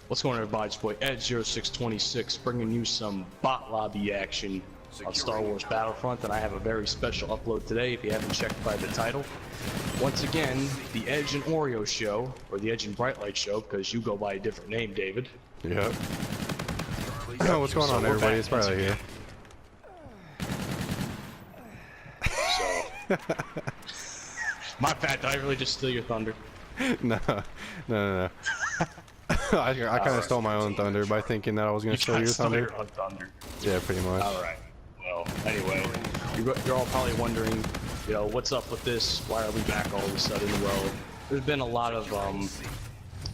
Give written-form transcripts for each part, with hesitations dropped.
What's going on, everybody? It's your boy Edge0626 bringing you some bot lobby action on Star Wars Battlefront, and I have a very special upload today if you haven't checked by the title. Once again, the Edge and Oreo show, or the Edge and Brightlight show, because you go by a different name, David. Yep. What's going on, everybody? It's Brightlight here. So, my bad, did I really just steal your thunder? No. I kind of stole my own thunder by thinking that I was going to steal your thunder. Your own thunder. Yeah, pretty much. Alright. Well, anyway, you're all probably wondering, you know, what's up with this? Why are we back all of a sudden? Well, there's been a lot of,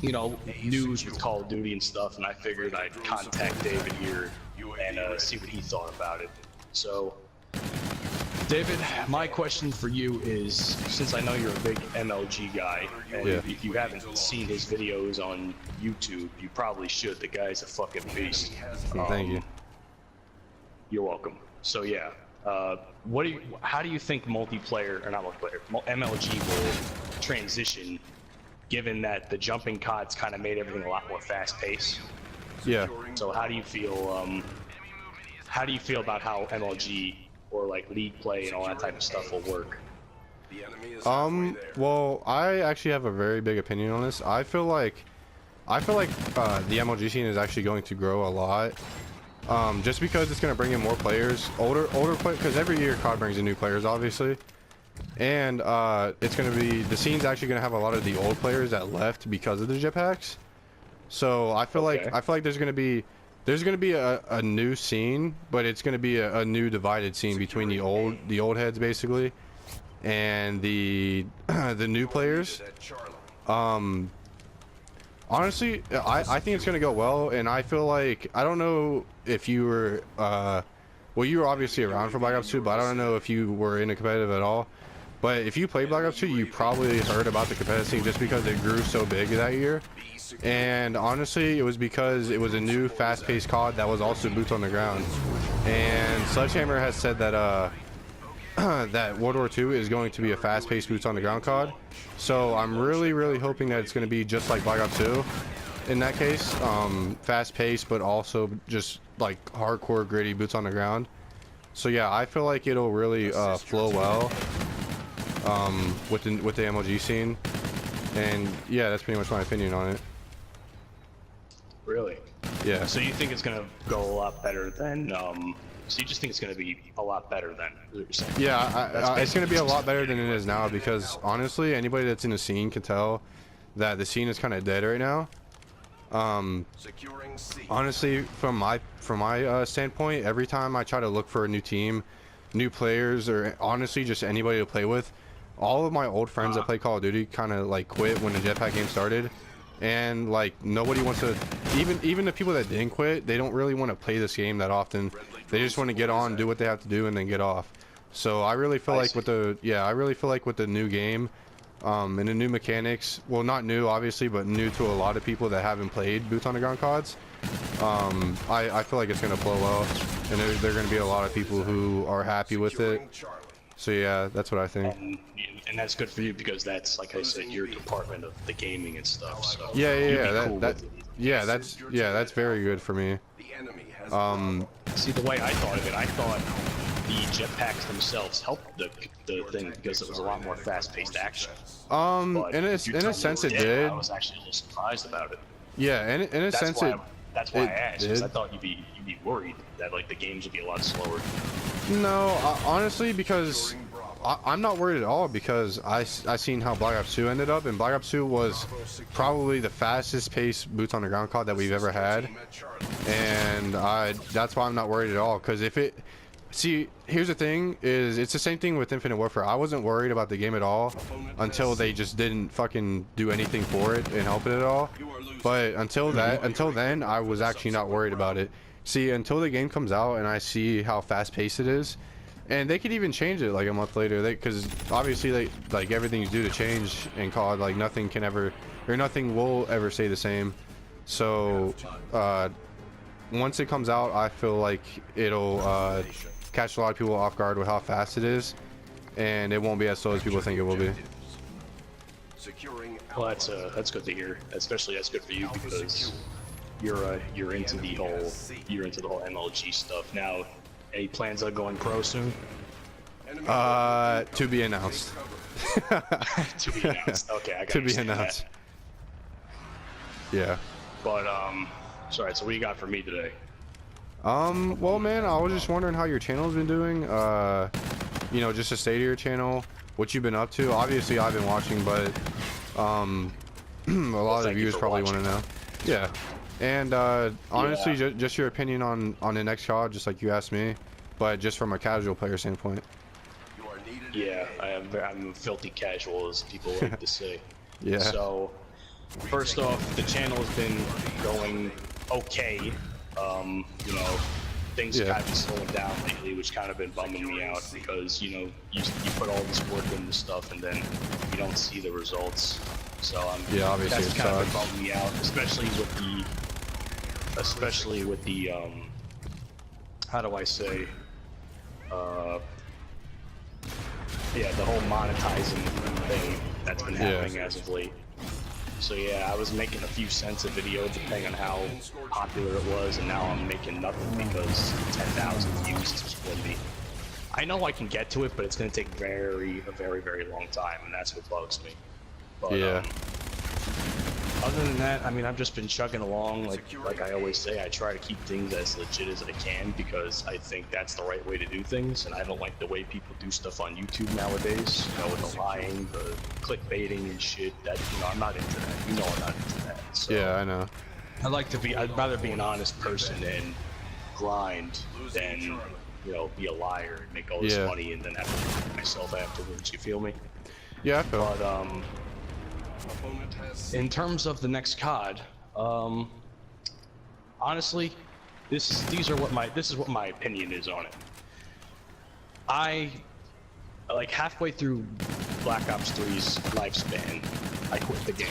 you know, news with Call of Duty and stuff, and I figured I'd contact David here and see what he thought about it. So, David, my question for you is, since I know you're a big MLG guy, and if you haven't seen his videos on YouTube, you probably should. The guy's a fucking beast. Thank you. You're welcome. So yeah, how do you think multiplayer, or not multiplayer, MLG will transition, given that the jumping CODs kind of made everything a lot more fast-paced? Yeah. So how do you feel? How do you feel about how MLG or like league play and all that type of stuff will work? Well, I actually have a very big opinion on this. I feel like the MLG scene is actually going to grow a lot. Just because it's going to bring in more players, older players, because every year COD brings in new players, obviously. And it's going to be, the scene's actually going to have a lot of the old players that left because of the jetpacks. So I feel like there's going to be a new scene, but it's going to be a new divided scene between the old heads basically and the new players. Honestly, I think it's going to go well, and I feel like, I don't know if you were well, you were obviously around for Black Ops 2, but I don't know if you were in a competitive at all. But if you played Black Ops 2, you probably heard about the competitive scene just because it grew so big that year. And honestly, it was because it was a new fast-paced COD that was also boots on the ground. And Sledgehammer has said that that World War II is going to be a fast-paced boots on the ground COD. So I'm really hoping that it's going to be just like Black Ops 2 in that case, fast-paced, but also just like hardcore gritty boots on the ground. So yeah, I feel like it'll really flow well with the MLG scene. And yeah, that's pretty much my opinion on it. Really? Yeah. So you think it's gonna go a lot better than, so you just think it's gonna be a lot better than, is what you're saying? Yeah, it's gonna be a lot better than it is now, because honestly, anybody that's in the scene can tell that the scene is kind of dead right now. Honestly, from my standpoint, every time I try to look for a new team, new players, or honestly just anybody to play with, all of my old friends that play Call of Duty kind of like quit when the jetpack game started. And like nobody wants to, even the people that didn't quit, they don't really want to play this game that often. They just want to get on, do what they have to do, and then get off. So I really feel like with the new game and the new mechanics, well, not new obviously, but new to a lot of people that haven't played boots on the ground CODs, I feel like it's going to flow well, and there are going to be a lot of people who are happy with it. So yeah, that's what I think. And that's good for you, because that's, like I said, your department of the gaming and stuff. So that's very good for me. See, the way I thought of it, I thought the jetpacks themselves helped the thing because it was a lot more fast-paced action. In a sense, it did. I was actually a little surprised about it. Yeah, in a sense, that's why I asked, because I thought you'd be worried that like the games would be a lot slower. No, honestly, because I'm not worried at all, because I seen how Black Ops 2 ended up, and Black Ops 2 was probably the fastest paced boots on the ground COD that we've ever had, and that's why I'm not worried at all. Because see, here's the thing, is it's the same thing with Infinite Warfare. I wasn't worried about the game at all until they just didn't fucking do anything for it and help it at all. But until then, I was actually not worried about it. See, until the game comes out and I see how fast-paced it is, and they could even change it like a month later, because obviously like everything's due to change in COD. Like nothing will ever stay the same. So once it comes out, I feel like it'll catch a lot of people off guard with how fast it is, and it won't be as slow as people think it will be. Well, that's good to hear. Especially that's good for you because you're into the whole MLG stuff now. Any plans on going pro soon? To be announced. To be announced. Okay, I got to be announced. That. Yeah. But sorry. So what you got for me today? Well, man, I was just wondering how your channel's been doing. You know, just a state of your channel, what you've been up to. Obviously, I've been watching, but a lot of the viewers probably want to know. Yeah. And honestly, just your opinion on the next COD, just like you asked me, but just from a casual player standpoint. Yeah, I'm a filthy casual, as people like to say. Yeah. So, first off, the channel has been going okay. You know, things have kind of been slowing down lately, which kind of been bumming me out because, you know, you put all this work into stuff and then you don't see the results. So yeah, obviously that's kind of been bumming me out, especially with the how do I say, yeah, the whole monetizing thing that's been happening as of late. So yeah, I was making a few cents a video depending on how popular it was, and now I'm making nothing because 10,000 views is what me. I know I can get to it, but it's going to take a very, very long time, and that's what bugs me. But, yeah. Other than that, I mean, I've just been chugging along. Like I always say, I try to keep things as legit as I can because I think that's the right way to do things, and I don't like the way people do stuff on YouTube nowadays. You know, with the lying, the clickbaiting and shit. That, you know, I'm not into that. You know, I'm not into that. So yeah, I know. I'd rather be an honest person and grind than, you know, be a liar and make all this money and then have to kill myself afterwards. You feel me? Yeah, I feel. But in terms of the next COD, honestly, this is what my opinion is on it. I like halfway through Black Ops 3's lifespan, I quit the game.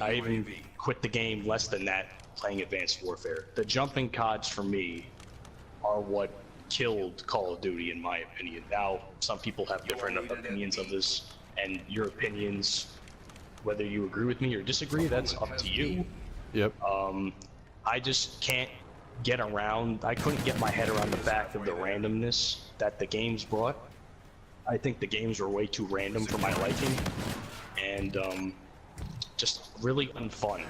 I even quit the game less than that playing Advanced Warfare. The jumping CODs for me are what killed Call of Duty in my opinion. Now, some people have different opinions of this, and your opinions, whether you agree with me or disagree, that's up to you. Yep. I just can't get around, I couldn't get my head around the fact of the randomness that the games brought. I think the games were way too random for my liking, and just really unfun.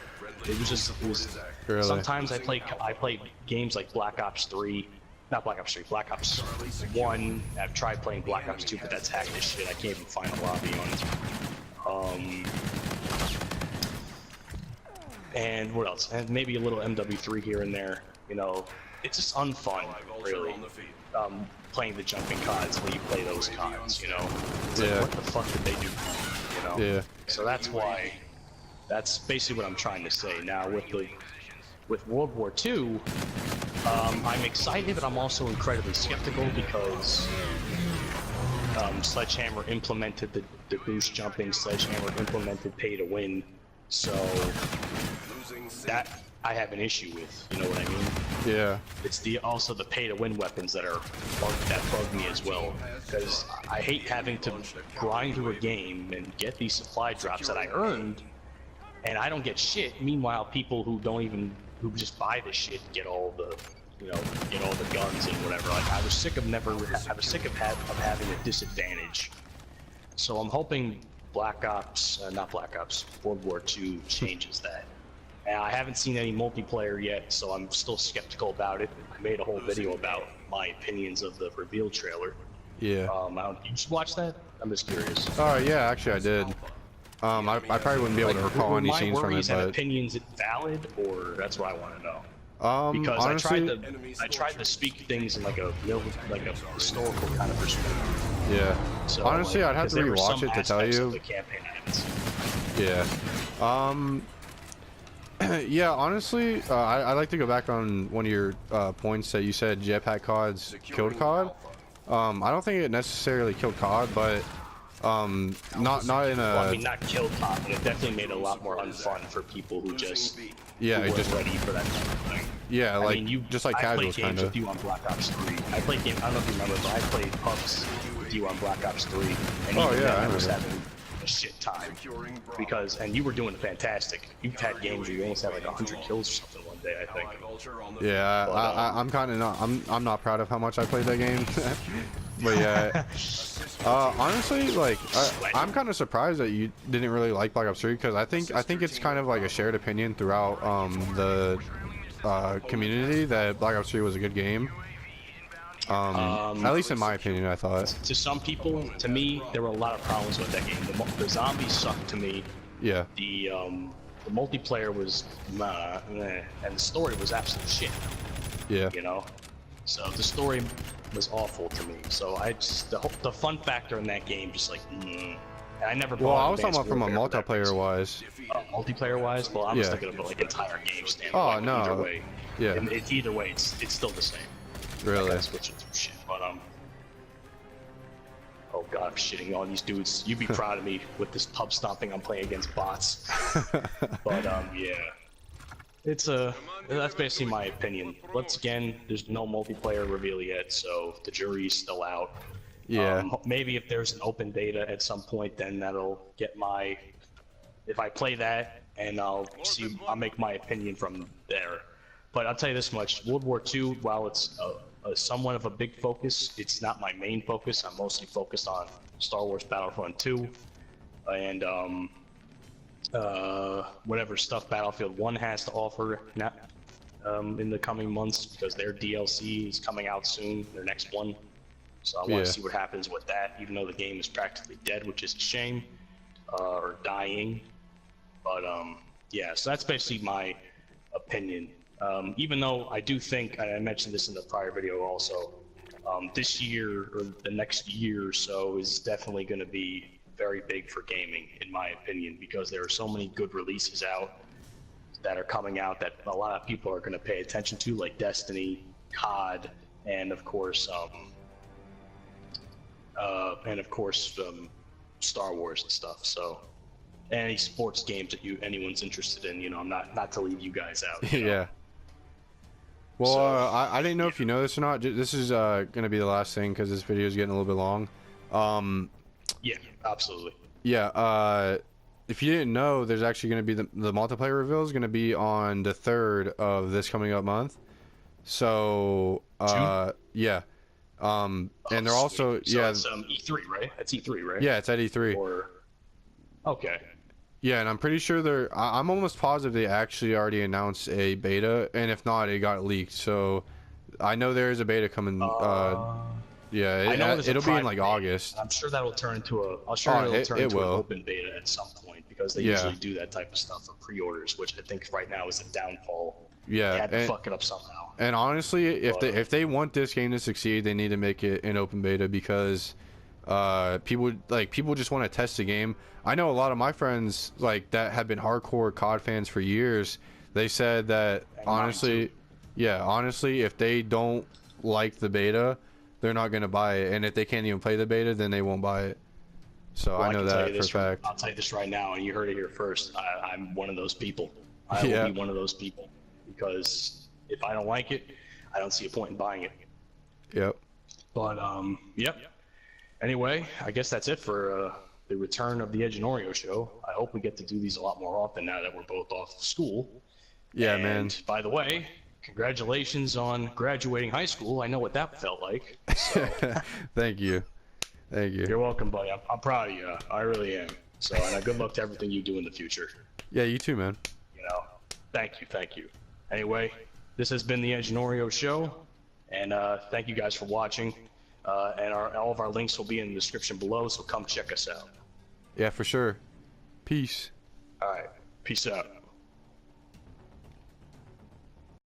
It was really? Sometimes I play games like Black Ops 3, not Black Ops 3, Black Ops 1. I've tried playing Black Ops 2, but that's hacked as shit. I can't even find a lobby on it. And what else? And maybe a little MW3 here and there. You know, it's just unfun, really. Playing the jumping CODs when you play those CODs, you know. It's like, what the fuck did they do? You know. Yeah. So that's why. That's basically what I'm trying to say. Now with World War II, I'm excited, but I'm also incredibly skeptical because Sledgehammer implemented the boost jumping. Sledgehammer implemented pay to win. So that I have an issue with, you know what I mean? Yeah. It's also the pay to win weapons that bug me as well, because I hate having to grind through a game and get these supply drops that I earned, and I don't get shit. Meanwhile, people who just buy this shit get all the, you know, get all the guns and whatever. Like I was sick of having a disadvantage. So I'm hoping World War II changes that. And I haven't seen any multiplayer yet, so I'm still skeptical about it. I made a whole video about my opinions of the reveal trailer. Yeah. You just watch that? I'm just curious. Oh yeah, actually I did. I probably wouldn't be able to recall any scenes from it, but opinions valid, or that's what I want to know. Because honestly, I tried to speak things in like a historical kind of perspective. Yeah. So honestly, I'd have to rewatch it to tell you. Yeah. Yeah, honestly, I'd like to go back on one of your points that you said jetpack CODs killed COD. I don't think it necessarily killed COD, but not in a... Well, I mean, not killed COD, but it definitely made it a lot more unfun for people who just weren't ready for that kind of thing. Yeah, like, I mean, just like casuals, kind of. I played games with you on Black Ops 3. I don't know if you remember, but I played pubs with you on Black Ops 3. And oh, yeah, I was having a shit time because, and you were doing fantastic. You've had games where you almost had like 100 kills or something one day, I think. Yeah, But, I'm kind of not. I'm not proud of how much I played that game. But yeah, honestly, like I'm kind of surprised that you didn't really like Black Ops 3 because I think it's kind of like a shared opinion throughout the community that Black Ops 3 was a good game. At least in my opinion, I thought. To some people, to me, there were a lot of problems with that game. The zombies sucked to me. Yeah. The multiplayer was and the story was absolute shit. Yeah. You know, so the story was awful to me. So I just the fun factor in that game just like. I never. Well, I was talking about from a multiplayer wise. Multiplayer wise, well, I was thinking of like entire game standpoint. Oh no. Either way, yeah. Either way, it's still the same. Really? Switching through shit, but oh god, I'm shitting on these dudes. You'd be proud of me with this pub stomping I'm playing against bots. But yeah, it's that's basically my opinion. Once again, there's no multiplayer reveal yet, so the jury's still out. Yeah. Maybe if there's an open beta at some point, then that'll get my. If I play that, and I'll make my opinion from there. But I'll tell you this much: World War II, while it's somewhat of a big focus, it's not my main focus. I'm mostly focused on Star Wars Battlefront 2 and whatever stuff Battlefield 1 has to offer in the coming months, because their DLC is coming out soon, their next one. So I want to see what happens with that, even though the game is practically dead, which is a shame, or dying. But yeah, so that's basically my opinion. Even though I do think, and I mentioned this in the prior video also, this year or the next year or so is definitely going to be very big for gaming, in my opinion, because there are so many good releases out that are coming out that a lot of people are going to pay attention to, like Destiny, COD, and of course, Star Wars and stuff. So, any sports games that anyone's interested in, you know, I'm not to leave you guys out. You know? Yeah. Well, so, I didn't know if you know this or not. This is gonna be the last thing because this video is getting a little bit long. Yeah, absolutely. Yeah. If you didn't know, there's actually gonna be the multiplayer reveal is gonna be on the 3rd of this coming up month. So, yeah. And they're also so it's E3, right? That's E3, right? Yeah, it's at E3. Or okay. Yeah, and I'm pretty sure I'm almost positive they actually already announced a beta, and if not, it got leaked. So I know there is a beta coming. Yeah, it'll be in like August. I'm sure that'll turn into it'll turn into an open beta at some point, because they usually do that type of stuff for pre-orders, which I think right now is a downfall. Yeah, they had to fuck it up somehow. And honestly, if they want this game to succeed, they need to make it an open beta, because people just want to test the game. I know a lot of my friends like that have been hardcore COD fans for years. They said that honestly, if they don't like the beta, they're not gonna buy it, and if they can't even play the beta, then they won't buy it. So I know that for a fact. I'll tell you this right now, and you heard it here first. I'm one of those people. I will be one of those people, because if I don't like it, I don't see a point in buying it. Yep. But yep. Anyway, I guess that's it for the return of the Edge and Oreo show. I hope we get to do these a lot more often now that we're both off school. Yeah, and, man. By the way, congratulations on graduating high school. I know what that felt like. So. Thank you. Thank you. You're welcome, buddy. I'm proud of you. I really am. So, and good luck to everything you do in the future. Yeah, you too, man. You know, thank you. Anyway, this has been the Edge and Oreo show, and thank you guys for watching. And all of our links will be in the description below, so come check us out. Yeah, for sure. Peace. All right. Peace out.